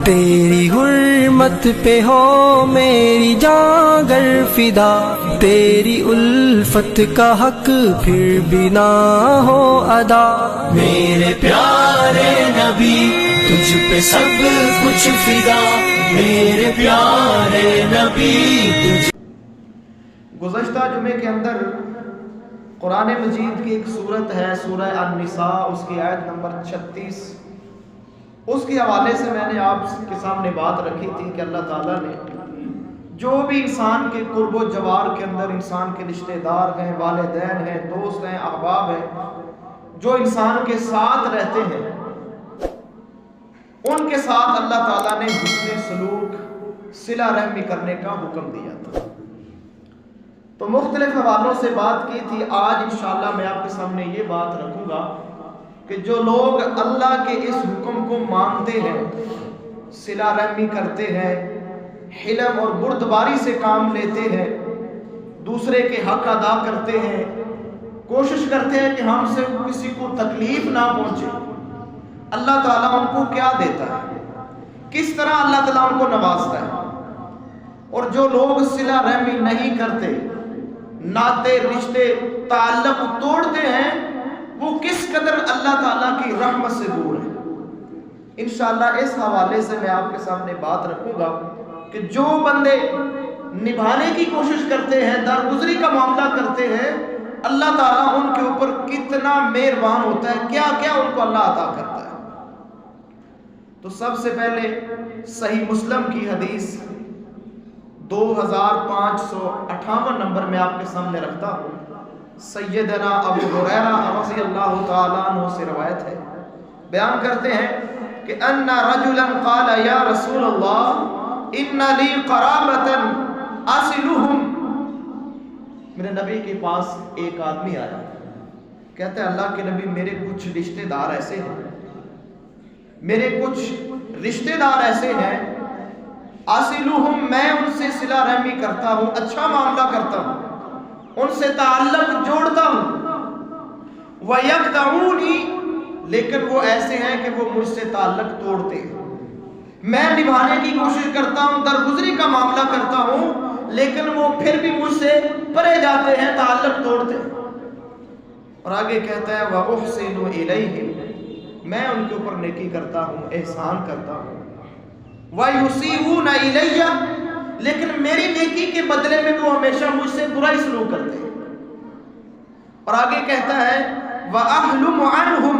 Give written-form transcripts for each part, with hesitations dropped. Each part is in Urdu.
تیری حرمت پہ ہو میری جاں گر فدا، تیری الفت کا حق پھر بھی نہ ہو ادا۔ میرے پیارے نبی تجھ پہ سب کچھ فدا، میرے پیارے نبی تجھ۔ گزشتہ جمعے کے اندر قرآن مجید کی ایک سورت ہے سورہ النساء، اس کی آیت نمبر 36، اس کے حوالے سے میں نے آپ کے سامنے بات رکھی تھی کہ اللہ تعالیٰ نے جو بھی انسان کے قرب و جوار کے اندر انسان کے رشتہ دار ہیں، والدین ہیں، دوست ہیں، احباب ہیں، جو انسان کے ساتھ رہتے ہیں، ان کے ساتھ اللہ تعالیٰ نے حسن سلوک، صلہ رحمی کرنے کا حکم دیا تھا۔ تو مختلف حوالوں سے بات کی تھی۔ آج انشاءاللہ میں آپ کے سامنے یہ بات رکھوں گا کہ جو لوگ اللہ کے اس حکم کو مانتے ہیں، صلہ رحمی کرتے ہیں، حلم اور بردباری سے کام لیتے ہیں، دوسرے کے حق ادا کرتے ہیں، کوشش کرتے ہیں کہ ہم سے کسی کو تکلیف نہ پہنچے، اللہ تعالیٰ ان کو کیا دیتا ہے، کس طرح اللہ تعالیٰ ان کو نوازتا ہے۔ اور جو لوگ صلہ رحمی نہیں کرتے، ناطے رشتے تعلق توڑتے ہیں، وہ کس قدر اللہ تعالیٰ کی رحمت سے دور ہے۔ انشاءاللہ اس حوالے سے میں آپ کے سامنے بات رکھوں گا کہ جو بندے نبھانے کی کوشش کرتے ہیں، درگزری کا معاملہ کرتے ہیں، اللہ تعالیٰ ان کے اوپر کتنا مہربان ہوتا ہے، کیا کیا ان کو اللہ عطا کرتا ہے۔ تو سب سے پہلے صحیح مسلم کی حدیث 2558 نمبر میں آپ کے سامنے رکھتا ہوں۔ سیدنا ابو ہریرہ رضی اللہ تعالیٰ عنہ سے روایت ہے، بیان کرتے ہیں کہ ان رجلا قال یا رسول اللہ ان لی قرابتا اصلهم۔ میرے نبی کے پاس ایک آدمی آیا، کہتا ہے اللہ کے نبی میرے کچھ رشتہ دار ایسے ہیں، میرے کچھ رشتہ دار ایسے ہیں، اصلهم میں ان سے صلہ رحمی کرتا ہوں، اچھا معاملہ کرتا ہوں، ان سے تعلق جوڑتا ہوں، وَيَقْطَعُونِي لیکن وہ ایسے ہیں کہ وہ مجھ سے تعلق توڑتے ہیں۔ میں نبھانے کی کوشش کرتا ہوں، درگزری کا معاملہ کرتا ہوں، لیکن وہ پھر بھی مجھ سے پرے جاتے ہیں، تعلق توڑتے ہیں۔ اور آگے کہتا ہے وَأُحْسِنُ إِلَيْهِمْ میں ان کے اوپر نیکی کرتا ہوں، احسان کرتا ہوں، وَيُسِيئُونَ إِلَيَّ لیکن میری نیکی کے بدلے میں وہ ہمیشہ مجھ سے برا ہی سلوک کرتے ہیں۔ اور آگے کہتا ہے وَأَحْلُمُ عَنْهُمْ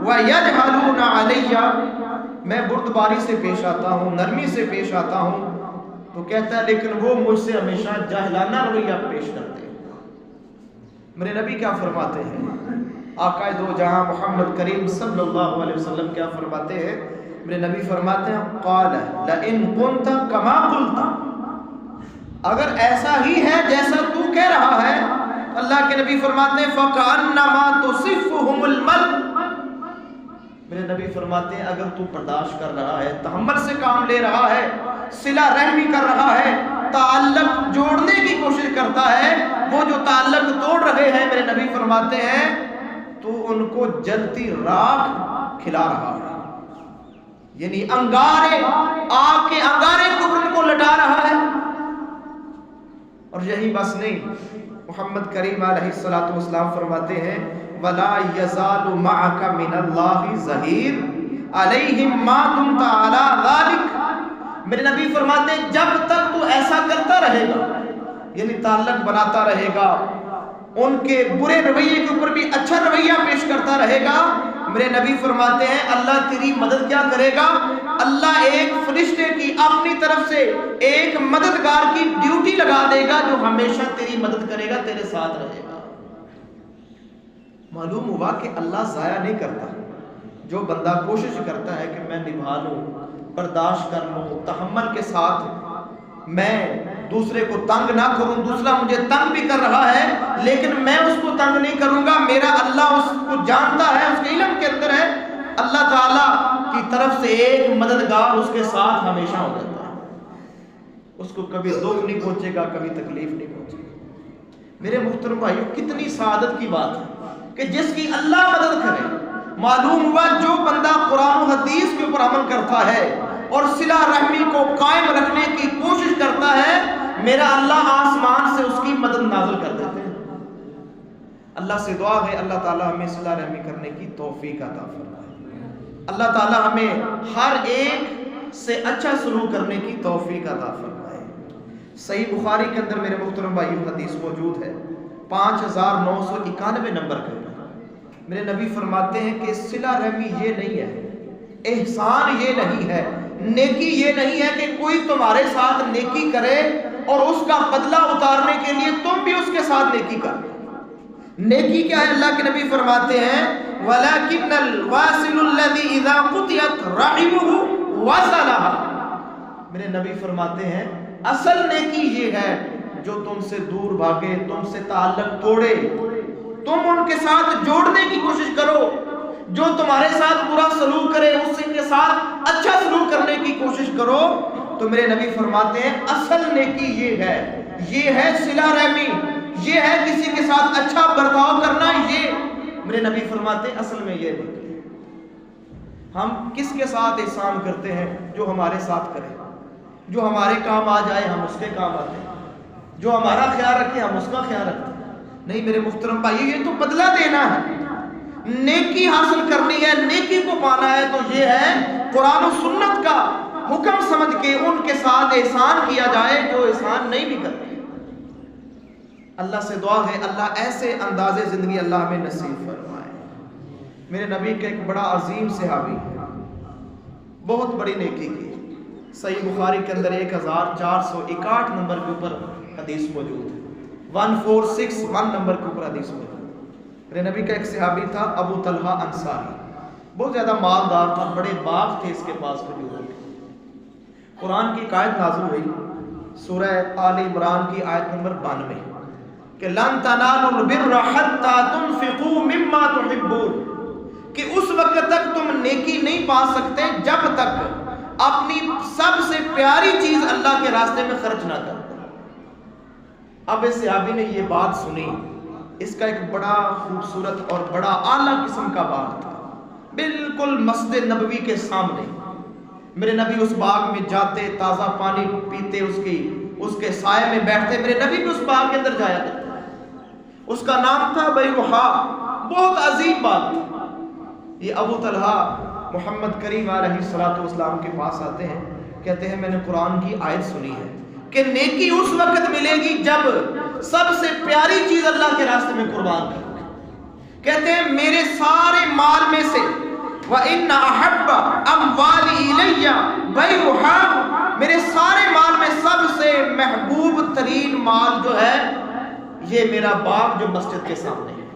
وَيَجْهَلُونَ عَلَيَّ میں بردباری سے پیش آتا ہوں، نرمی سے پیش آتا ہوں، تو کہتا ہے لیکن وہ مجھ سے ہمیشہ جاہلانہ رویہ پیش کرتے ہیں۔ میرے نبی کیا فرماتے ہیں؟ آقا دو جہاں محمد کریم صلی اللہ علیہ وسلم کیا فرماتے ہیں؟ میرے نبی فرماتے ہیں قال لئن كنت كما قلت اگر ایسا ہی ہے جیسا تو کہہ رہا ہے، اللہ کے نبی فرماتے ہیں فَكَأَنَّمَا تُصِفُّهُمُ الْمَلْءُ میرے نبی فرماتے ہیں اگر تو برداشت کر رہا ہے، تحمل سے کام لے رہا ہے، صلہ رحمی کر رہا ہے، تعلق جوڑنے کی کوشش کرتا ہے، وہ جو تعلق توڑ رہے ہیں میرے نبی فرماتے ہیں تو ان کو جلتی راکھ کھلا رہا ہے، یعنی انگارے، آگ کے انگارے کو ان کو لٹا رہا ہے۔ اور یہی بس نہیں، محمد کریم علیہ السلام فرماتے ہیں وَلَا يَزَالُ مَعَكَ مِنَ اللَّهِ ظَهِيرٌ عَلَيْهِمْ مَا دُمْتَ عَلَى ذَلِكَ میرے نبی فرماتے ہیں جب تک تو ایسا کرتا رہے گا، یعنی تعلق بناتا رہے گا، ان کے برے رویے کے اوپر بھی اچھا رویہ پیش کرتا رہے گا، میرے نبی فرماتے ہیں اللہ تیری مدد کیا کرے گا؟ اللہ ایک فرشتے کی اپنی طرف سے ایک مددگار کی ڈیوٹی لگا دے گا جو ہمیشہ تیری مدد کرے گا، تیرے ساتھ رہے گا۔ معلوم ہوا کہ اللہ ضائع نہیں کرتا۔ جو بندہ کوشش کرتا ہے کہ میں نبھا لوں، برداشت کر لوں، تحمل کے ساتھ میں دوسرے کو تنگ نہ کروں، دوسرا مجھے تنگ بھی کر رہا ہے لیکن میں اس کو تنگ نہیں کروں گا، میرا اللہ اس کو جانتا ہے، اس کے علم کے اندر ہے، اللہ تعالیٰ کی طرف سے ایک مددگار اس کے ساتھ ہمیشہ ہو جاتا ہے، اس کو کبھی دکھ نہیں پہنچے گا، کبھی تکلیف نہیں پہنچے گا۔ میرے محترم بھائیو کتنی سعادت کی بات ہے کہ جس کی اللہ مدد کرے۔ معلوم ہوا جو بندہ قرآن و حدیث کے اوپر عمل کرتا ہے، اور صلہ رحمی کو قائم رکھنے کی کوشش کرتا ہے، میرا اللہ آسمان سے اس کی مدد نازل کر دیتے ہیں۔ اللہ سے دعا ہے اللہ تعالیٰ ہمیں صلہ رحمی کرنے کی توفیق عطا فرمائے، اللہ تعالیٰ ہمیں ہر ایک سے اچھا سلوک کرنے کی توفیق عطا فرمائے۔ صحیح بخاری کے اندر میرے محترم بھائیو حدیث موجود ہے 5991 نمبر کے، میرے نبی فرماتے ہیں کہ صلہ رحمی یہ نہیں ہے، احسان یہ نہیں ہے، نیکی یہ نہیں ہے کہ کوئی تمہارے ساتھ نیکی کرے اور اس کا بدلہ اتارنے کے لیے تم بھی اس کے ساتھ نیکی کرو۔ نیکی کیا ہے؟ اللہ کے نبی فرماتے ہیں وَلَكِنَّ الْوَاسِلُ الَّذِي إِذَا قُطِعَتْ رَحِمُهُ وَصَلَهَا، میرے نبی فرماتے ہیں اصل نیکی یہ ہے جو تم سے دور بھاگے، تم سے تعلق توڑے، تم ان کے ساتھ جوڑنے کی کوشش کرو، جو تمہارے ساتھ برا سلوک کرے اس کے ساتھ اچھا سلوک کرنے کی کوشش کرو۔ تو میرے نبی فرماتے ہیں اصل نیکی یہ ہے صلہ رحمی، یہ ہے کسی کے ساتھ اچھا برتاؤ کرنا، یہ میرے نبی فرماتے ہیں اصل میں یہ نیکی ہے۔ ہم کس کے ساتھ احسان کرتے ہیں؟ جو ہمارے ساتھ کرے، جو ہمارے کام آ جائے ہم اس کے کام آتے ہیں، جو ہمارا خیال رکھے ہم اس کا خیال رکھتے ہیں۔ نہیں میرے محترم بھائی، یہ تو بدلہ دینا ہے، نیکی حاصل کرنی ہے، نیکی کو پانا ہے، تو یہ ہے قرآن و سنت کا حکم سمجھ کے ان کے ساتھ احسان کیا جائے جو احسان نہیں بھی کرتے۔ اللہ سے دعا ہے اللہ ایسے انداز زندگی اللہ ہمیں نصیب فرمائے۔ میرے نبی کے ایک بڑا عظیم صحابی بہت بڑی نیکی کی، صحیح بخاری کے اندر 1461 نمبر کے اوپر حدیث موجود ہے، 1461 نمبر کے اوپر حدیث موجود ہے۔ میرے نبی کا ایک صحابی تھا ابو طلحہ انصاری، بہت زیادہ مالدار تھا، بڑے باغ تھے اس کے پاس موجود۔ قرآن کی ایک آیت نازل ہوئی سورہ آل عمران کی آیت نمبر 92 کہ لن تنالوا البر حتى تنفقوا مما تحبون، کہ اس وقت تک تم نیکی نہیں پا سکتے جب تک اپنی سب سے پیاری چیز اللہ کے راستے میں خرچ نہ کرتے۔ اب اس صحابی نے یہ بات سنی، اس کا ایک بڑا خوبصورت اور بڑا اعلیٰ قسم کا باغ تھا، بالکل مسجد نبوی کے سامنے۔ میرے نبی اس باغ میں جاتے، تازہ پانی پیتے، اس کے سائے میں بیٹھتے، میرے نبی بھی اس باغ کے اندر جایا کرتے۔ اس کا نام تھا بیروحا، بہت عظیم باغ تھا۔ یہ ابو طلحہ محمد کریم علیہ الصلوۃ والسلام کے پاس آتے ہیں، کہتے ہیں میں نے قرآن کی آیت سنی ہے کہ نیکی اس وقت ملے گی جب سب سے پیاری چیز اللہ کے راستے میں قربان کرو۔ کہتے ہیں میرے سارے مال میں سے وَإِنَّ أَحَبَّ أَمْوَالِي إِلَيَّ بَيْرُحَا، میرے سارے مال میں سب سے محبوب ترین مال جو ہے یہ میرا باغ جو مسجد کے سامنے ہے۔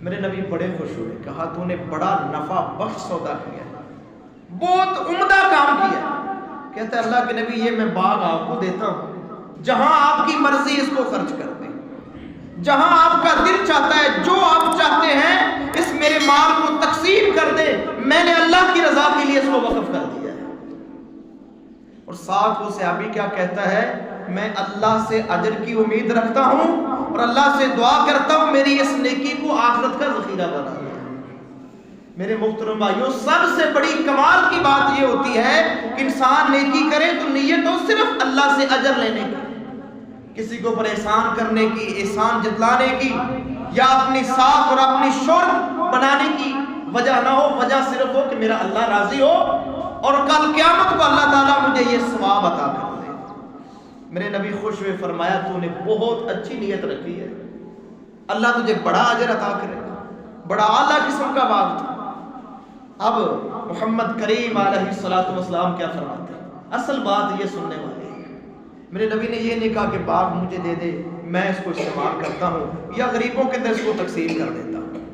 میرے نبی بڑے خوش ہوئے، کہا تو نے بڑا نفع بخش سودا کیا، بہت عمدہ کام کیا۔ کہتا ہے اللہ کے نبی یہ میں باغ آپ کو دیتا ہوں، جہاں آپ کی مرضی اس کو خرچ کر دیں، جہاں آپ کا دل چاہتا ہے، جو آپ چاہتے ہیں اس میرے مال کو تقسیم کر دیں، میں نے اللہ کی رضا کے لیے اس کو وقف کر دیا ہے۔ اور ساتھ وہ صحابی کیا کہتا ہے، میں اللہ سے اجر کی امید رکھتا ہوں اور اللہ سے دعا کرتا ہوں میری اس نیکی کو آخرت کا ذخیرہ بنا دے۔ میرے محترم بھائیوں، سب سے بڑی کمال کی بات یہ ہوتی ہے کہ انسان نیکی کرے تو نیت ہو صرف اللہ سے اجر لینے کی، کسی کو پر احسان کرنے کی، احسان جتلانے کی، یا اپنی ساکھ اور اپنی شہرت بنانے کی وجہ نہ ہو، وجہ صرف ہو کہ میرا اللہ راضی ہو اور کل قیامت کو اللہ تعالیٰ مجھے یہ ثواب عطا کر دے۔ میرے نبی خوش ہوئے، فرمایا تو نے بہت اچھی نیت رکھی ہے، اللہ تجھے بڑا اجر عطا کرے گا۔ بڑا اعلیٰ قسم کا باغ تھا۔ اب محمد کریم علیہ الصلوۃ والسلام کیا فرماتے ہیں؟ اصل بات یہ سننے والے ہیں، میرے نبی نے یہ نہیں کہا کہ باغ مجھے دے دے، میں اس کو استعمال کرتا ہوں یا غریبوں کے اندر اس کو تقسیم کر دیتا ہوں۔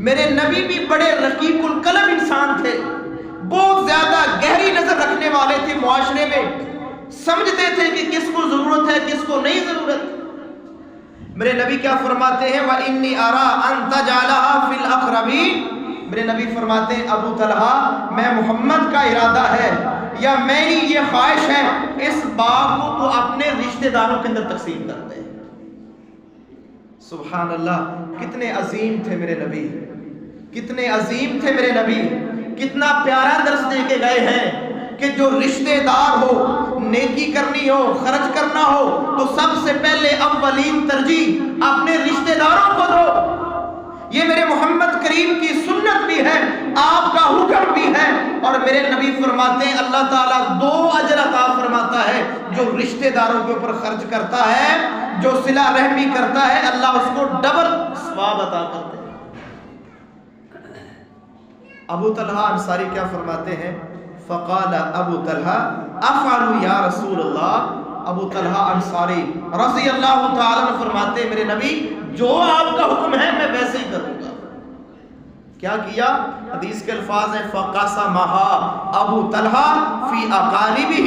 میرے نبی بھی بڑے رقیق القلب انسان تھے، بہت زیادہ گہری نظر رکھنے والے تھے، معاشرے میں سمجھتے تھے کہ کس کو ضرورت ہے کس کو نہیں ضرورت۔ میرے نبی کیا فرماتے ہیں، وَإِنِّي أَرَىٰ أَن تَجْعَلَهَا فِي الْأَقْرَبِينَ، میرے نبی فرماتے ہیں ابو طلحہ میں محمد کا ارادہ ہے یا میری یہ خواہش ہے اس باغ کو تو اپنے رشتہ داروں کے اندر تقسیم کر دے۔ سبحان اللہ، کتنے عظیم تھے میرے نبی، کتنے عظیم تھے میرے نبی، کتنا پیارا درس دے کے گئے ہیں۔ کہ جو رشتہ دار ہو، نیکی کرنی ہو، خرچ کرنا ہو تو سب سے پہلے اولین ترجیح اپنے رشتہ داروں کو دو۔ یہ میرے محمد کریم کی سنت بھی ہے، آپ کا حکم بھی ہے، اور میرے نبی فرماتے ہیں اللہ تعالیٰ 2 اجر عطا فرماتا ہے جو رشتہ داروں کے اوپر خرچ کرتا ہے، جو صلہ رحمی کرتا ہے اللہ اس کو ڈبل ثواب عطا کرتے ہیں۔ ابو طلحہ انصاری کیا فرماتے ہیں؟ فقال ابو طلحہ افعل یا رسول اللہ۔ ابو طلحہ انصاری رضی اللہ تعالیٰ عنہ فرماتے ہیں میرے نبی جو آپ کا حکم ہے میں ویسے ہی کروں گا۔ کیا کیا؟ حدیث کے الفاظ ہیں فقسمها ابو طلحہ فی اقاربہ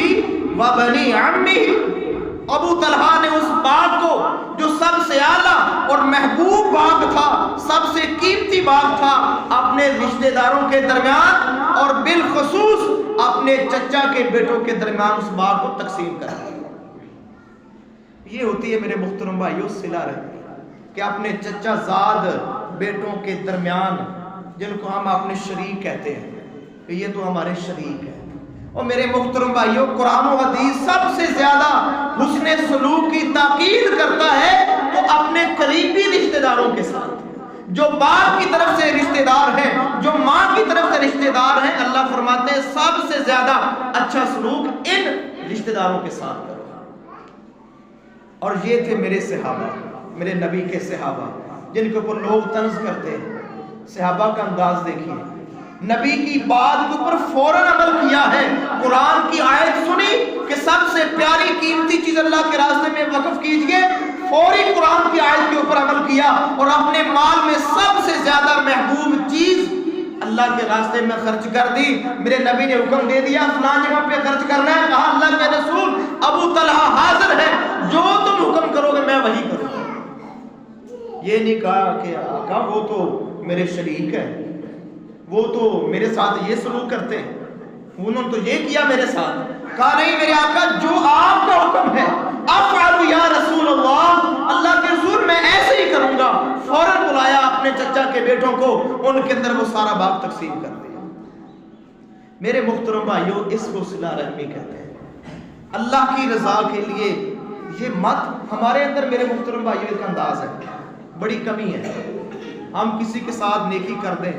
و بنی عمہ۔ ابو طلحہ نے اس باغ کو جو سب سے اعلیٰ اور محبوب باغ تھا، سب سے قیمتی باغ تھا، اپنے رشتہ داروں کے درمیان اور بالخصوص اپنے چچا کے بیٹوں کے درمیان اس باغ کو تقسیم کر دیا۔ یہ ہوتی ہے میرے محترم بھائیو صلہ رحمی، کہ اپنے چچا زاد بیٹوں کے درمیان، جن کو ہم اپنے شریک کہتے ہیں کہ یہ تو ہمارے شریک ہیں۔ اور میرے محترم بھائیو قرآن و حدیث سب سے زیادہ حسن سلوک کی تاکید کرتا ہے تو اپنے قریبی رشتہ داروں کے ساتھ، جو باپ کی طرف سے رشتہ دار ہیں، جو ماں کی طرف سے رشتہ دار ہیں، اللہ فرماتے ہیں سب سے زیادہ اچھا سلوک ان رشتہ داروں کے ساتھ کرو۔ اور یہ تھے میرے صحابہ، میرے نبی کے صحابہ، جن کے اوپر لوگ طنز کرتے ہیں۔ صحابہ کا انداز دیکھیے، نبی کی بات کے اوپر فوراً عمل کیا ہے۔ قرآن کی آیت سنی کہ سب سے پیاری قیمتی چیز اللہ کے راستے میں وقف کیجئے، فوری قرآن کی آیت کے اوپر عمل کیا اور اپنے مال میں سب سے زیادہ محبوب چیز اللہ کے راستے میں خرچ کر دی۔ میرے نبی نے حکم دے دیا فلاں جگہ پہ خرچ کرنا ہے، کہا اللہ کے رسول ابو طلحہ حاضر ہے، جو تم حکم کرو گے میں وہی کروں گا۔ یہ نہیں کہا کہ آقا وہ تو میرے شریک ہے، وہ تو میرے ساتھ یہ سلوک کرتے ہیں، انہوں نے تو یہ کیا میرے ساتھ۔ کہا نہیں میرے آقا جو آپ کا حکم ہے افعل یا رسول اللہ، اللہ کے رسول میں ایسے ہی کروں گا۔ فوراً بلایا اپنے چچا کے بیٹوں کو، ان کے اندر وہ سارا باغ تقسیم کر دیا۔ میرے محترم بھائیو اس کو صلہ رحمی کہتے ہیں، اللہ کی رضا کے لیے یہ مت ہمارے اندر میرے محترم بھائیو ایک انداز ہے، بڑی کمی ہے۔ ہم کسی کے ساتھ نیکی کر دیں،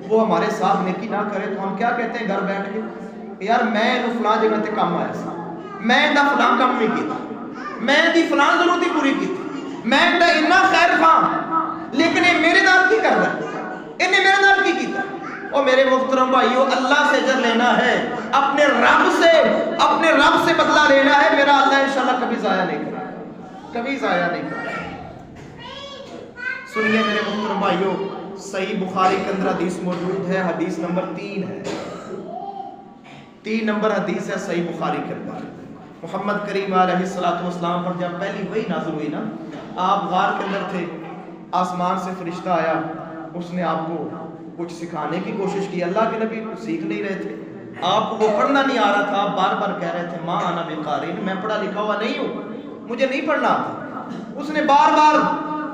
وہ ہمارے ساتھ نیکی نہ کرے تو ہم کیا کہتے ہیں گھر بیٹھ کے، یار میں فلاں جگہ تے کام آیا سا، میں دا فلاں کام نہیں کیتا، میں دی فلاں ضرورت ہی پوری کی، میں دا اتنا خیر خواہ، لیکن یہ میرے نال کی کر رہا ہے، انہیں میرے نال کی کیتا۔ اور میرے محترم بھائیو اللہ سے اجر لینا ہے، اپنے رب سے بدلہ لینا ہے، میرا اللہ انشاءاللہ کبھی ضائع نہیں کرے، کبھی ضائع نہیں کرے۔ سنیے میرے محترم بھائیو، صحیح بخاری کے اندر حدیث موجود ہے، حدیث نمبر 3 ہے، 3 نمبر حدیث ہے صحیح بخاری کے اندر۔ محمد کریم علیہ السلام پر جب پہلی وحی نازل ہوئی نا، آپ غار کے اندر تھے، آسمان سے فرشتہ آیا، اس نے آپ کو کچھ سکھانے کی کوشش کی۔ اللہ کے نبی کچھ سیکھ نہیں رہے تھے، آپ کو وہ پڑھنا نہیں آ رہا تھا، آپ بار بار کہہ رہے تھے ماں انا بقارئ، میں پڑھا لکھا ہوا نہیں ہوں، مجھے نہیں پڑھنا آتا۔ اس نے بار بار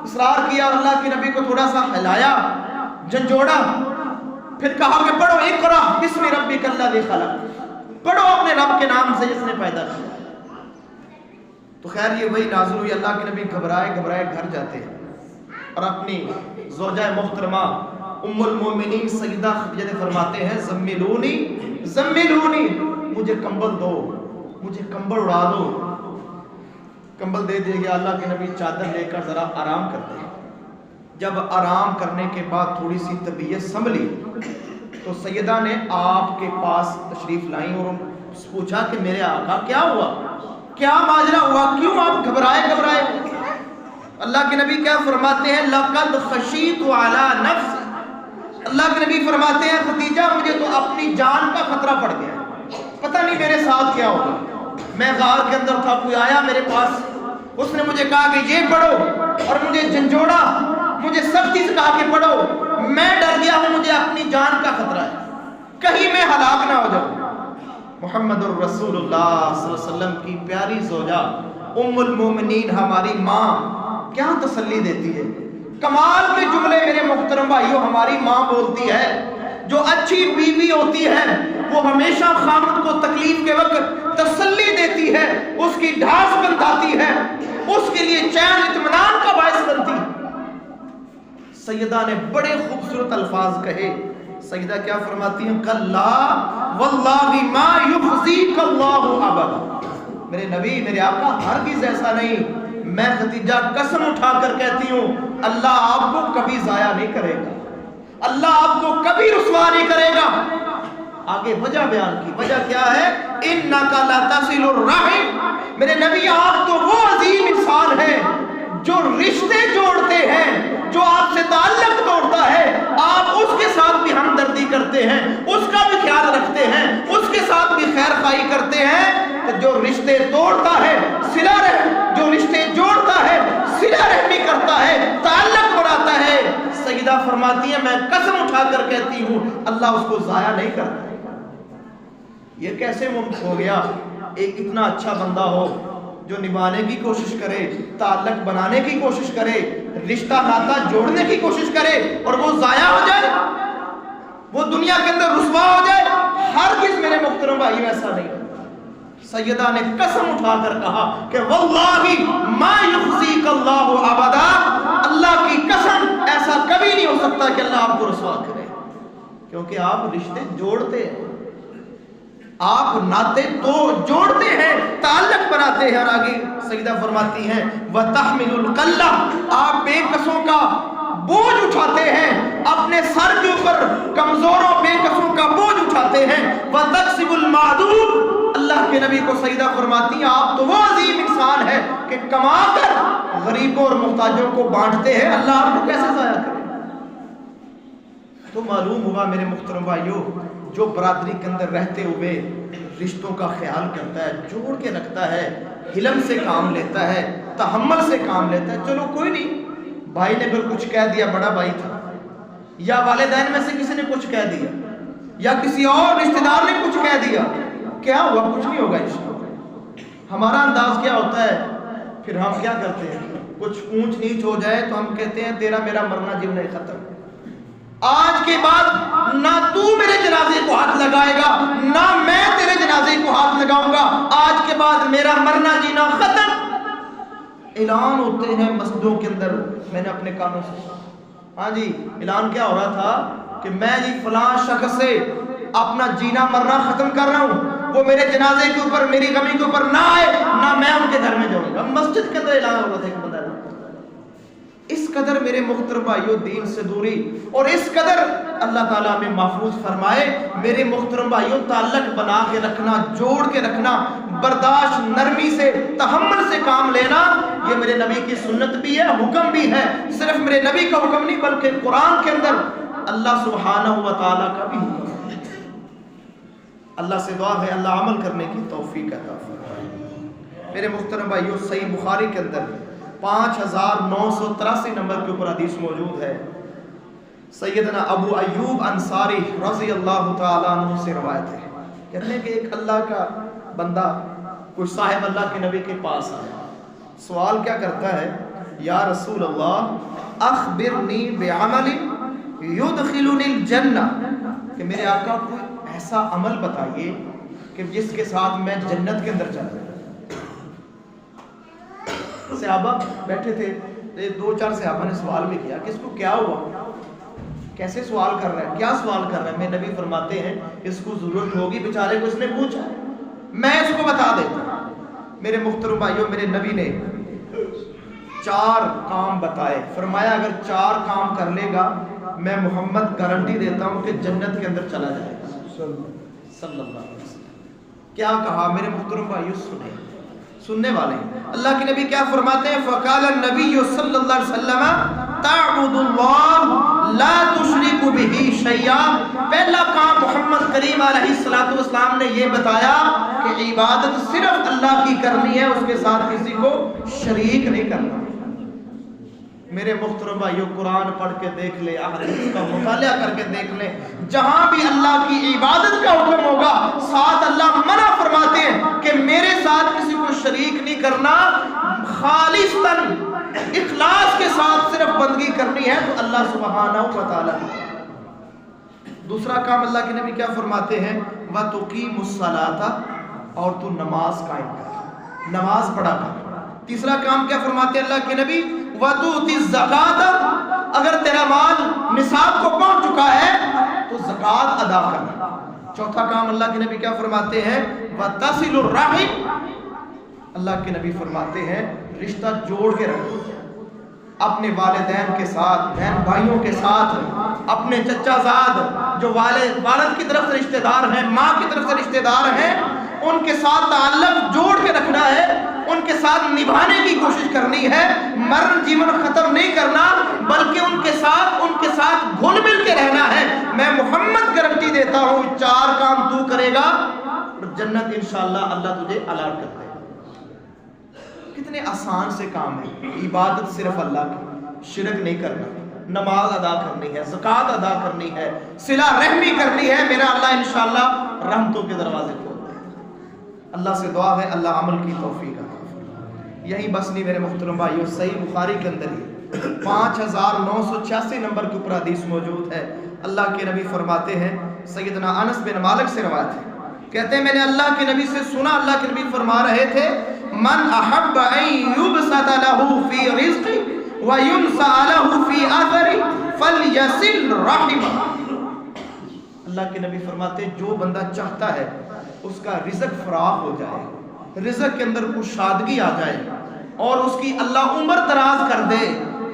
اصرار کیا، اللہ کے نبی کو تھوڑا سا ہلایا، جھنجھوڑا، پھر کہا کہ پڑھو اقرا بسم ربک الذی خلق، پڑھو اپنے رب کے نام سے جس نے پیدا کیا۔ تو خیر یہ وہی نازل ہوئی، اللہ کے نبی گھبرائے گھر جاتے ہیں اور اپنی زوجہ محترمہ ام المومنین سیدہ خدیجہ نے فرماتے ہیں زملونی زملونی، مجھے کمبل دو، مجھے کمبل اڑا دو۔ کمبل دے دیا گیا، اللہ کے نبی چادر لے کر ذرا آرام کرتے ہیں۔ جب آرام کرنے کے بعد تھوڑی سی طبیعت سنبھلی تو سیدہ نے آپ کے پاس تشریف لائیں اور پوچھا کہ میرے آقا کیا ہوا، کیا ماجرا ہوا، کیوں آپ گھبرائے اللہ کے نبی کیا فرماتے ہیں لقد خشیت علی نفس، اللہ کے نبی فرماتے ہیں خدیجہ مجھے تو اپنی جان کا خطرہ پڑ گیا، پتہ نہیں میرے ساتھ کیا ہوگا۔ میں غار کے اندر تھا، کوئی آیا میرے پاس، اس نے مجھے کہا کہ یہ پڑھو اور مجھے جھنجھوڑا، مجھے سختی سے کہا کہ پڑھو، میں ڈر گیا ہوں، مجھے اپنی جان کا خطرہ ہے، کہیں میں ہلاک نہ ہو جاؤں۔ محمد الرسول اللہ صلی اللہ علیہ وسلم کی پیاری زوجہ ام المومنین ہماری ماں کیا تسلی دیتی ہے، کمال کے جملے میرے محترم بھائیوں ہماری ماں بولتی ہے۔ جو اچھی بیوی ہوتی ہے وہ ہمیشہ خامد کو تکلیف کے وقت تسلی دیتی ہے، اس کی ڈھاس بندھاتی ہے، اس کے لیے چین اطمینان کا باعث بنتی ہے۔ سیدہ نے بڑے خوبصورت الفاظ کہے۔ سیدہ کیا فرماتی ہیں؟ کلا واللہ ما یخزیک اللہ ابدا، میرے نبی میرے آقا ہرگز ایسا نہیں، میں خدیجہ قسم اٹھا کر کہتی ہوں اللہ آپ کو کبھی ضائع نہیں کرے گا، اللہ آپ کو کبھی رسوا نہیں کرے گا۔ آگے وجہ بیان کی، وجہ کیا ہے؟ انک لتصل الرحم، میرے نبی آپ تو وہ عظیم انسان ہیں جو رشتے جوڑتے ہیں، جو آپ سے تعلق توڑتا ہے، آپ اس کے ساتھ بھی ہمدردی کرتے ہیں، اس کا بھی خیال رکھتے ہیں، اس کے ساتھ بھی خیر خواہی کرتے ہیں۔ تو جو رشتے توڑتا ہے صلہ رحم، جو رشتے جوڑتا ہے صلہ رحمی کرتا ہے، تعلق بناتا ہے، سیدہ فرماتی ہے میں قسم اٹھا کر کہتی ہوں اللہ اس کو ضائع نہیں کرتا۔ یہ کیسے ممکن ہو گیا؟ ایک اتنا اچھا بندہ ہو جو نبھانے کی کوشش کرے، تعلق بنانے کی کوشش کرے، رشتہ ناتا جوڑنے کی کوشش کرے، اور وہ ضائع ہو جائے، وہ دنیا کے اندر رسوا ہو جائے؟ ہرگز میرے محترم بھائی ایسا نہیں۔ سیدہ نے قسم اٹھا کر کہا کہ واللہ ما یخزیک اللہ ابدا، اللہ کی قسم ایسا کبھی نہیں ہو سکتا کہ اللہ آپ کو رسوا کرے، کیونکہ آپ رشتے جوڑتے ہیں، آپ ناطے تو جوڑتے ہیں، تعلق بناتے ہیں۔ اور آگے سیدہ فرماتی ہیں وَتَحْمِلُ الْقَلَّةَ، آپ بے کسوں کا بوجھ اٹھاتے ہیں، اپنے سر کے اوپر کمزوروں بے کسوں کا بوجھ اٹھاتے ہیں۔ وَتَكْسِبُ الْمَعْدُومَ، اللہ کے نبی کو سیدہ فرماتی ہیں آپ تو وہ عظیم انسان ہے کہ کما کر غریبوں اور محتاجوں کو بانٹتے ہیں، اللہ آپ کو کیسے ضائع کرے؟ تو معلوم ہوا میرے محترم بھائیوں، جو برادری کے اندر رہتے ہوئے رشتوں کا خیال کرتا ہے، جوڑ کے رکھتا ہے، حلم سے کام لیتا ہے، تحمل سے کام لیتا ہے، چلو کوئی نہیں، بھائی نے پھر کچھ کہہ دیا، بڑا بھائی تھا، یا والدین میں سے کسی نے کچھ کہہ دیا، یا کسی اور رشتہ دار نے کچھ کہہ دیا، کیا ہوا؟ کچھ نہیں ہوگا انشاءاللہ۔ ہمارا انداز کیا ہوتا ہے؟ پھر ہم کیا کرتے ہیں؟ کچھ اونچ نیچ ہو جائے تو ہم کہتے ہیں تیرا میرا مرنا جینا ختم، آج کے بعد نہ تو میرے جنازے کو ہاتھ لگائے گا، نہ میں تیرے جنازے کو ہاتھ لگاؤں گا، آج کے بعد میرا مرنا جینا ختم۔ اعلان ہوتے ہیں مسجدوں کے اندر، میں نے اپنے کانوں سے، ہاں جی اعلان کیا ہو رہا تھا کہ میں جی فلاں شخص سے اپنا جینا مرنا ختم کر رہا ہوں، وہ میرے جنازے کے اوپر میری غمی کے اوپر نہ آئے، نہ میں ان کے گھر میں جاؤں گا۔ مسجد کے اندر اعلان ہو رہا تھا ایک بندہ، اس قدر میرے محترم بھائیوں دین سے دوری، اور اس قدر اللہ تعالیٰ ہمیں محفوظ فرمائے۔ میرے محترم بھائیوں تعلق بنا کے رکھنا، جوڑ کے رکھنا، برداشت، نرمی سے، تحمل سے کام لینا، یہ میرے نبی کی سنت بھی ہے، حکم بھی ہے۔ صرف میرے نبی کا حکم نہیں بلکہ قرآن کے اندر اللہ سبحانہ و تعالیٰ کا بھی حکم ہے۔ اللہ سے دعا ہے اللہ عمل کرنے کی توفیق عطا فرمائے۔ میرے محترم بھائیوں صحیح بخاری کے اندر 5983 نمبر کے اوپر حدیث موجود ہے، سیدنا ابو ایوب انصاری رضی اللہ تعالیٰ عنہ سے روایت ہے، کہتے ہیں کہ ایک اللہ کا بندہ کوئی صاحب اللہ کے نبی کے پاس آیا، سوال کیا کرتا ہے؟ یا رسول اللہ اخبرنی بعمل یدخلنی الجنہ، کہ میرے آقا کوئی ایسا عمل بتائیے کہ جس کے ساتھ میں جنت کے اندر چلا جاؤں۔ صحابہ بیٹھے تھے، دو چار صحابہ نے سوال بھی کیا کہ اس کو کیا ہوا، کیسے سوال کر رہا ہے، کیا سوال کر رہا ہے؟ میرے نبی فرماتے ہیں اس کو ضرورت ہوگی، بیچارے کو اس نے پوچھا، میں اس کو بتا دیتا ہوں۔ میرے محترم بھائیوں میرے نبی نے 4 کام بتائے، فرمایا اگر 4 کام کر لے گا میں محمد گارنٹی دیتا ہوں کہ جنت کے اندر چلا جائے گا صلی اللہ علیہ وسلم۔ کیا کہا میرے محترم بھائیوں؟ سنیں، سننے والے اللہ کے نبی کیا فرماتے ہیں؟ فقال النبی صلی اللہ علیہ وسلم تعبد اللہ لا تشرک بہ شیئا، پہلا کام محمد کریم علیہ السلام نے یہ بتایا کہ عبادت صرف اللہ کی کرنی ہے، اس کے ساتھ کسی کو شریک نہیں کرنا۔ میرے محترم بھائیوں قرآن پڑھ کے دیکھ لے، احادیث کا مطالعہ کر کے دیکھ لیں، جہاں بھی اللہ کی عبادت کا حکم ہوگا ساتھ اللہ منع فرماتے ہیں کہ میرے ساتھ کسی کو شریک نہیں کرنا، خالصاً اخلاص کے ساتھ صرف بندگی کرنی ہے تو اللہ سبحانہ و تعالیٰ۔ دوسرا کام اللہ کے نبی کیا فرماتے ہیں؟ وَتُقِيمُ الصَّلَاةَ، اور تو نماز قائم کر، نماز پڑھا کر۔ تیسرا کام کیا فرماتے ہیں اللہ کے نبی؟ وَتُؤْتِ الزَّكَاةَ، اگر تیرا مال نصاب کو پہنچ چکا ہے تو زکوٰۃ ادا کرنا۔ چوتھا کام اللہ کے نبی کیا فرماتے ہیں؟ وَتَصِلُ الرَّحِمَ، اللہ کے نبی فرماتے ہیں رشتہ جوڑ کے رکھو، اپنے والدین کے ساتھ، بہن بھائیوں کے ساتھ، اپنے چچا زاد جو والد کی طرف سے رشتہ دار ہیں، ماں کی طرف سے رشتہ دار ہیں، ان کے ساتھ تعلق جوڑ کے رکھنا ہے، ان کے ساتھ نبھانے کی کوشش کرنی ہے، مرن جیون ختم نہیں کرنا، بلکہ ان کے ساتھ گھل مل کے رہنا ہے۔ میں محمد گارنٹی دیتا ہوں 4 کام تو کرے گا جنت انشاءاللہ اللہ تجھے الاٹ کر دے گا۔ کتنے آسان سے کام ہے، عبادت صرف اللہ کی، شرک نہیں کرنا، نماز ادا کرنی ہے، زکوٰۃ ادا کرنی ہے، صلہ رحمی کرنی ہے، میرا اللہ انشاءاللہ رحمتوں کے دروازے کھول دے گا۔ اللہ سے دعا ہے اللہ عمل کی توفیق عطا فرمائے۔ یہی بس نہیں میرے محترم بھائیو، صحیح بخاری کے اندر ہی 5986 نمبر کے اوپر حدیث موجود ہے۔ اللہ کے نبی فرماتے ہیں، سیدنا انس بن مالک سے روایت ہے، کہتے ہیں میں نے اللہ کے نبی سے سنا، اللہ کے نبی فرما رہے تھے من احب ان یبسط له فی رزق وینسأ له فی اثر فلیصل رحمہ۔ اللہ کے نبی فرماتے ہیں جو بندہ چاہتا ہے اس کا رزق فراخ ہو جائے، رزق کے اندر کشادگی آ جائے اور اس کی اللہ عمر دراز کر دے،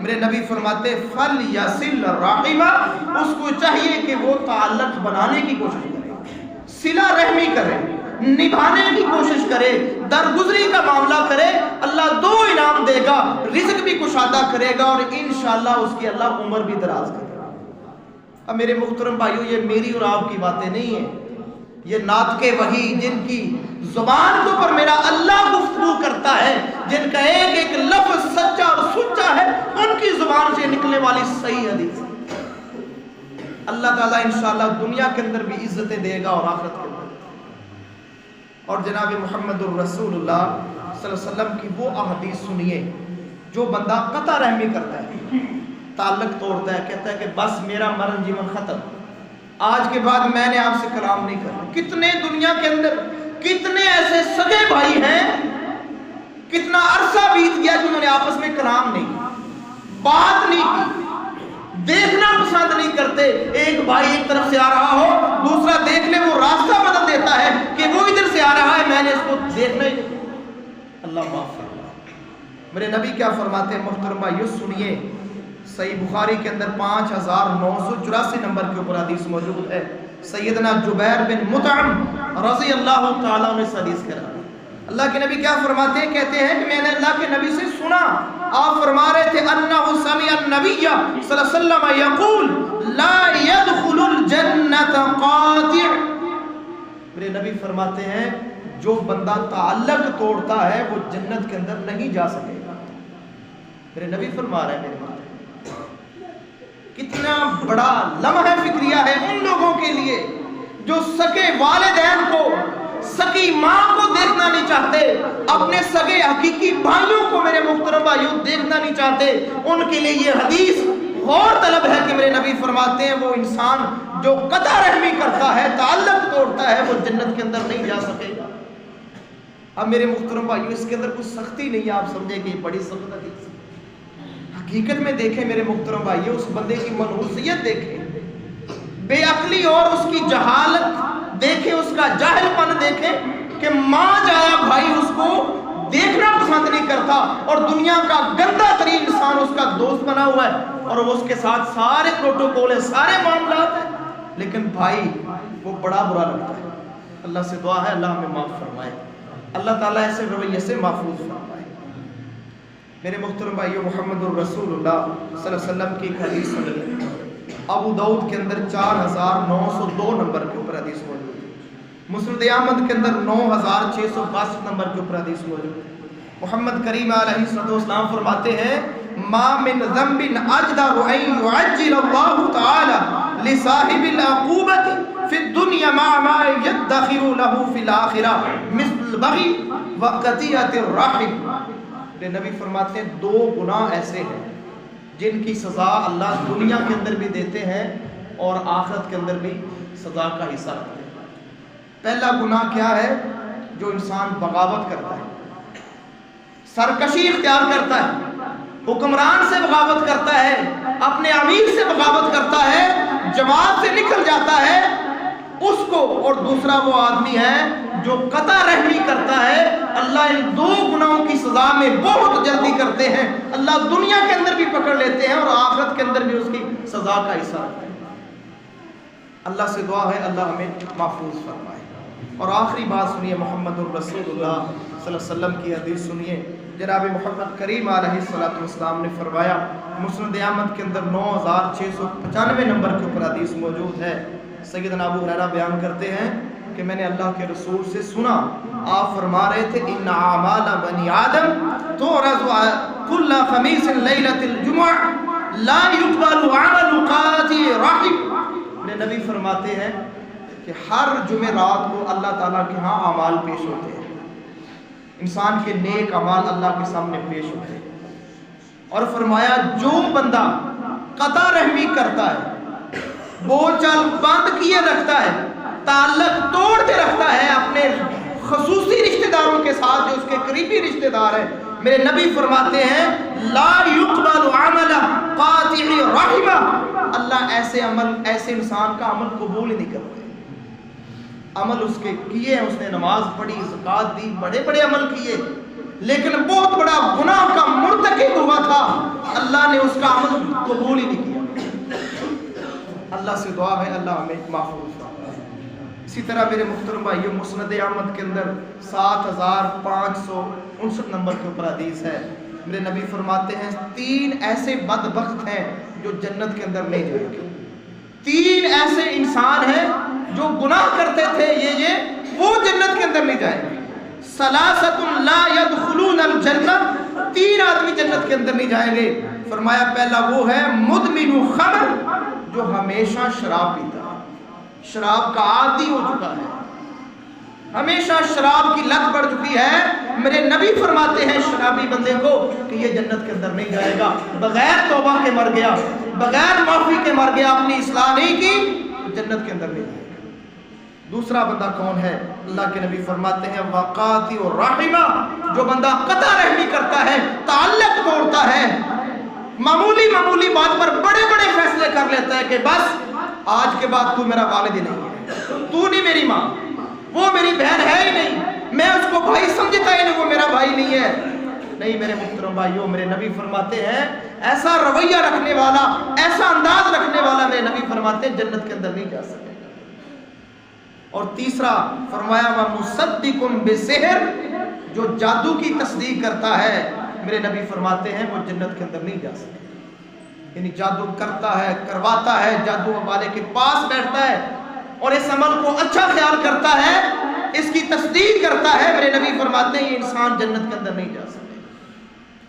میرے نبی فرماتے فلیصل رحمہ، اس کو چاہیے کہ وہ تعلق بنانے کی کوشش کرے، صلہ رحمی کرے، نبھانے کی کوشش کرے، درگزری کا معاملہ کرے، اللہ 2 انعام دے گا، رزق بھی کشادہ کرے گا اور انشاءاللہ اس کی اللہ عمر بھی دراز کرے گا۔ اب میرے محترم بھائیو، یہ میری اور آپ کی باتیں نہیں ہیں، یہ ناطق وحی جن کی زبان کے اوپر میرا اللہ گفتگو کرتا ہے، جن کا ایک ایک لفظ سچا اور سچا ہے، ان کی زبان سے نکلنے والی صحیح حدیث۔ اللہ تعالیٰ انشاءاللہ دنیا کے اندر بھی عزتیں دے گا اور آخرت کے اندر۔ اور جناب محمد الرسول اللہ صلی اللہ علیہ وسلم کی وہ احادیث سنیے، جو بندہ قطع رحمی کرتا ہے، تعلق توڑتا ہے، کہتا ہے کہ بس میرا مرن جیون ختم، آج کے بعد میں نے آپ سے کلام نہیں کرنا۔ کتنے دنیا کے اندر کتنے ایسے سگے بھائی ہیں، کتنا عرصہ بیت گیا جنہوں نے آپس میں کلام نہیں کی، بات نہیں کی، دیکھنا پسند نہیں کرتے۔ ایک بھائی ایک طرف سے آ رہا ہو، دوسرا دیکھ لے، وہ راستہ بدل دیتا ہے کہ وہ ادھر سے آ رہا ہے، میں نے اس کو دیکھنا ہی نہیں۔ اللہ معاف فرمائے۔ میرے نبی کیا فرماتے ہیں محترم بھائیو، سنیے، صحیح بخاری کے اندر 5984 نمبر کے اوپر حدیث موجود ہے۔ سیدنا جبیر بن مطعم رضی اللہ تعالیٰ عنہ سے حدیث کرا، اللہ کے نبی کیا فرماتے ہیں؟ کہتے ہیں کہ میں نے اللہ کے نبی سے سنا، آپ فرما رہے تھے انہ سمع النبی صلی اللہ علیہ وسلم یقول لا يدخل الجنت قاطع۔ میرے نبی فرماتے ہیں جو بندہ تعلق توڑتا ہے وہ جنت کے اندر نہیں جا سکے گا۔ میرے نبی فرما رہے ہیں، میرے بات کتنا بڑا لمحہ فکریہ ہے ان لوگوں کے لیے جو سگے والدین کو، سگی ماں کو دیکھنا نہیں چاہتے، اپنے سگے حقیقی بھائیوں کو میرے محترم بھائیوں دیکھنا نہیں چاہتے۔ ان کے لیے یہ حدیث غور طلب ہے کہ میرے نبی فرماتے ہیں وہ انسان جو قطع رحمی کرتا ہے، تعلق توڑتا ہے، وہ جنت کے اندر نہیں جا سکے گا۔ اب میرے محترم بھائیوں اس کے اندر کچھ سختی نہیں ہے، آپ سمجھیں کہ یہ بڑی سخت حدیث ہے۔ حقیقت میں دیکھیں میرے محترم بھائیوں، اس بندے کی منحوسیت دیکھیں، بے عقلی اور اس کی جہالت دیکھیں، اس کا جاہل پن دیکھیں کہ ماں جایا بھائی اس کو دیکھنا پسند نہیں کرتا اور دنیا کا گندا ترین انسان اس کا دوست بنا ہوا ہے اور وہ اس کے ساتھ سارے پروٹوکول ہیں، سارے معاملات ہیں، لیکن بھائی وہ بڑا برا لگتا ہے۔ اللہ سے دعا ہے اللہ ہمیں معاف فرمائے، اللہ تعالیٰ ایسے رویے سے محفوظ فرمائے۔ میرے محترم بھائیو، محمد الرسول اللہ صلی اللہ علیہ وسلم کی ایک حدیث سنیے، ابو داؤد کے اندر 4902 نمبر کے اوپر حدیث موجود ہے، مسند احمد کے اندر 9662 نمبر کے اوپر حدیث موجود ہے۔ محمد کریم علیہ السلام فرماتے ہیں ما من ذنب اجدر ان يعجل الله تعالی لصاحب العقوبة في الدنيا مع ما يدخر له في الآخرة مثل البغي وقطيعة الرحم۔ نبی فرماتے ہیں 2 گناہ ایسے ہیں جن کی سزا اللہ دنیا کے اندر بھی دیتے ہیں اور آخرت کے اندر بھی سزا کا حصہ رکھتے ہیں۔ پہلا گناہ کیا ہے؟ جو انسان بغاوت کرتا ہے، سرکشی اختیار کرتا ہے، حکمران سے بغاوت کرتا ہے، اپنے امیر سے بغاوت کرتا ہے، جماعت سے نکل جاتا ہے اس کو۔ اور دوسرا وہ آدمی ہے جو قطع رحمی کرتا ہے۔ اللہ ان دو گناہوں کی سزا میں بہت جلدی کرتے ہیں، اللہ دنیا کے اندر بھی پکڑ لیتے ہیں اور آخرت کے اندر بھی اس کی سزا کا حصہ رکھتے ہیں۔ اللہ سے دعا ہے اللہ ہمیں محفوظ فرمائے۔ اور آخری بات سنیے، محمد الرسول اللہ صلی اللہ علیہ وسلم کی حدیث سنیے۔ جناب محمد کریم علیہ السلام نے فرمایا، مسند احمد کے اندر 9695 نمبر کے اوپر حدیث موجود ہے۔ سیدنا ابو ہریرہ بیان کرتے ہیں کہ میں نے اللہ کے رسول سے سنا، آپ فرما رہے تھے ان اعمال بنی آدم تعرض کل خمیس لیلۃ الجمعہ لا يقبل عمل قاطع رحم۔ میرے نبی فرماتے ہیں کہ ہر جمعرات کو اللہ تعالیٰ کے ہاں اعمال پیش ہوتے ہیں، انسان کے نیک اعمال اللہ کے سامنے پیش ہوتے ہیں، اور فرمایا جو بندہ قطع رحمی کرتا ہے، بول چال بند کیے رکھتا ہے، تعلق توڑتے رکھتا ہے اپنے خصوصی رشتہ داروں کے ساتھ جو اس کے قریبی رشتہ دار ہیں، میرے نبی فرماتے ہیں لا يقبل عمل قاطع رحمہ، اللہ ایسے عمل، ایسے انسان کا عمل قبول ہی نہیں کرتے۔ عمل اس کے کیے ہیں، اس نے نماز پڑھی، زکوٰۃ دی، بڑے بڑے عمل کیے، لیکن بہت بڑا گناہ کا مرتکب ہوا تھا، اللہ نے اس کا عمل قبول ہی نہیں کیا۔ اللہ سے دعا ہے اللہ ہمیں محفوظ فرمائے۔ اسی طرح میرے محترم بھائیو، مسند احمد کے اندر 7559 نمبر کے اوپر حدیث ہے، میرے نبی فرماتے ہیں 3 ایسے بدبخت ہیں جو جنت کے اندر نہیں جائیں گے۔ 3 ایسے انسان ہیں جو گناہ کرتے تھے یہ وہ جنت کے اندر نہیں جائیں گے۔ ثلاثۃ لا يدخلون الجنہ، 3 آدمی جنت کے اندر نہیں جائیں گے۔ فرمایا پہلا وہ ہے مدمن خمر، جو ہمیشہ شراب پیتا ہے، شراب کا عادی ہو چکا ہے، ہمیشہ شراب کی لت پڑ چکی ہے۔ میرے نبی فرماتے ہیں شرابی بندے کو کہ یہ جنت کے اندر نہیں جائے گا، بغیر توبہ کے مر گیا، بغیر معافی کے مر گیا، اپنی اصلاح نہیں کی، جنت کے اندر نہیں جائے گا۔ دوسرا بندہ کون ہے؟ اللہ کے نبی فرماتے ہیں وقاطع الرحمہ، جو بندہ قطع رحمی کرتا ہے، تعلق توڑتا ہے، معمولی بات پر بڑے بڑے فیصلے کر لیتا ہے کہ بس آج کے بعد تو میرا والد ہی نہیں ہے، تو نہیں میری ماں، وہ میری بہن ہے ہی نہیں، میں اس کو بھائی سمجھتا ہی نہیں، وہ میرا بھائی نہیں ہے۔ نہیں میرے محترم بھائیوں، میرے نبی فرماتے ہیں ایسا رویہ رکھنے والا، ایسا انداز رکھنے والا، میرے نبی فرماتے ہیں جنت کے اندر نہیں جا سکے گا۔ اور تیسرا فرمایا وَمُصَدِّقٌ بِسِحْرٍ، جو جادو کی تصدیق کرتا ہے، میرے نبی فرماتے ہیں وہ جنت کے اندر نہیں جا سکے۔ یعنی جادو کرتا ہے، کرواتا ہے، جادو والے کے پاس بیٹھتا ہے اور اس عمل کو اچھا خیال کرتا ہے، اس کی تصدیق کرتا ہے، میرے نبی فرماتے ہیں یہ انسان جنت کے اندر نہیں جا سکے۔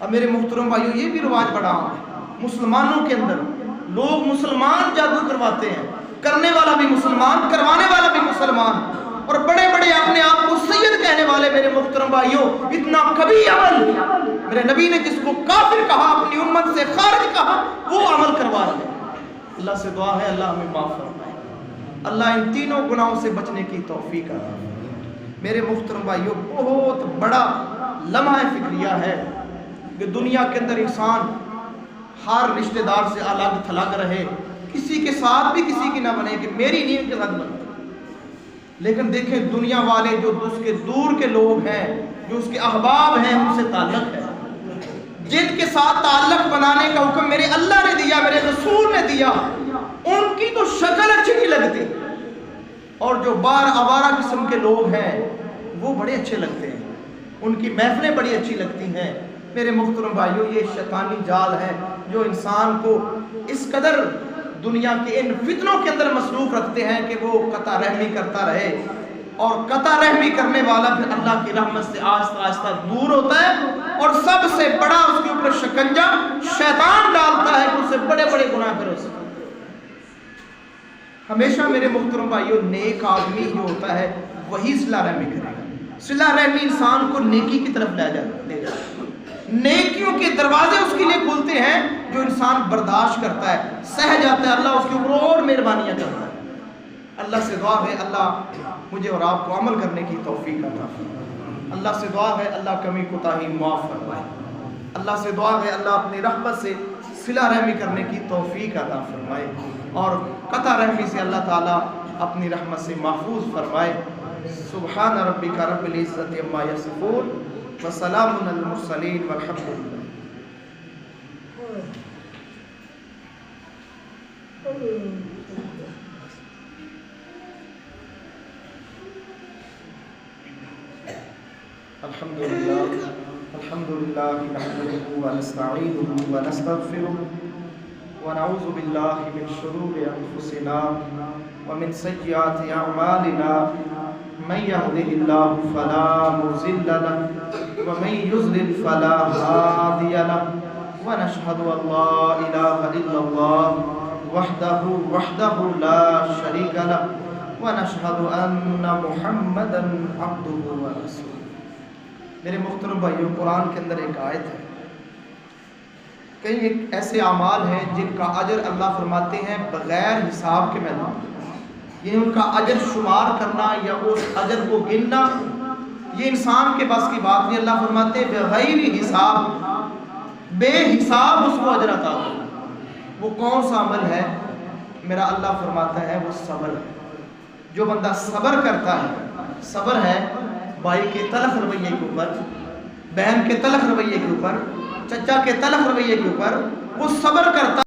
اب میرے محترم بھائیوں، یہ بھی رواج بڑا عام ہے مسلمانوں کے اندر، لوگ مسلمان جادو کرواتے ہیں، کرنے والا بھی مسلمان، کروانے والا بھی مسلمان، اور بڑے بڑے اپنے آپ کو سید کہنے والے، میرے محترم بھائیوں اتنا کبھی عمل، میرے نبی نے جس کو کافر کہا، اپنی امت سے خارج کہا، وہ عمل کروا رہے ہیں۔ اللہ سے دعا ہے اللہ ہمیں معاف فرمائے، اللہ ان تینوں گناہوں سے بچنے کی توفیق عطا فرمائے۔ میرے محترم بھائیوں، بہت بڑا لمحہ فکریہ ہے کہ دنیا کے اندر انسان ہر رشتہ دار سے الگ تھلگ رہے، کسی کے ساتھ بھی کسی کی نہ بنے کہ میری نہیں کے ساتھ بنے، لیکن دیکھیں دنیا والے جو اس کے دور کے لوگ ہیں، جو اس کے احباب ہیں، ان سے تعلق ہے، جن کے ساتھ تعلق بنانے کا حکم میرے اللہ نے دیا، میرے رسول نے دیا، ان کی تو شکل اچھی نہیں لگتی، اور جو آوارہ قسم کے لوگ ہیں وہ بڑے اچھے لگتے ہیں، ان کی محفلیں بڑی اچھی لگتی ہیں۔ میرے محترم بھائیوں، یہ شیطانی جال ہے جو انسان کو اس قدر دنیا کے ان فتنوں کے اندر مصروف رکھتے ہیں کہ وہ قطع رحمی کرتا رہے، اور قطع رحمی کرنے والا پھر اللہ کی رحمت سے آہستہ آہستہ دور ہوتا ہے، اور سب سے بڑا اس کے اوپر شکنجہ شیطان ڈالتا ہے کہ اسے بڑے بڑے گناہ پھر ہو سکتے۔ ہمیشہ میرے محترم بھائیوں، نیک آدمی جو ہوتا ہے وہی صلہ رحمی کرے گا۔ صلہ رحمی انسان کو نیکی کی طرف لے جاتا ہے، نیکیوں کے دروازے اس کے لیے کھلتے ہیں، جو انسان برداشت کرتا ہے، سہ جاتا ہے، اللہ اس کے اوپر اور مہربانیاں کرتا ہے۔ اللہ سے دعا ہے اللہ مجھے اور آپ کو عمل کرنے کی توفیق عطا فرمائے۔ اللہ سے دعا ہے اللہ کمی کوتاہی معاف فرمائے۔ اللہ سے دعا ہے اللہ اپنی رحمت سے صلہ رحمی کرنے کی توفیق عطا فرمائے اور قطع رحمی سے اللہ تعالیٰ اپنی رحمت سے محفوظ فرمائے۔ سبحان ربک رب العزت عما یصفون وسلام علی المرسلین والحمد للہ۔ الحمد للہ نحمده ونستعینه ونستغفره ونعوذ باللہ من شرور انفسنا ومن سیئات اعمالنا من يهده الله فلا مضل له ومن يضلل فلا هادي له ونشهد ان لا اله الا الله وحده لا شريك له ونشهد ان محمدا عبده ورسوله۔ میرے محترم بھائیوں، قرآن کے اندر ایک آیت ہے، کئی ایک ایسے اعمال ہیں جن کا اجر اللہ فرماتے ہیں بغیر حساب کے میدان، یعنی ان کا اجر شمار کرنا یا اس اجر کو گننا یہ انسان کے بس کی بات نہیں۔ اللہ فرماتے ہیں بغیر حساب، بے حساب اس کو اجر عطا کرنا۔ وہ کون سا عمل ہے؟ میرا اللہ فرماتا ہے وہ صبر ہے۔ جو بندہ صبر کرتا ہے، صبر ہے بھائی کے تلخ رویے کے اوپر، بہن کے تلخ رویے کے اوپر، چچا کے تلخ رویے کے اوپر، وہ صبر کرتا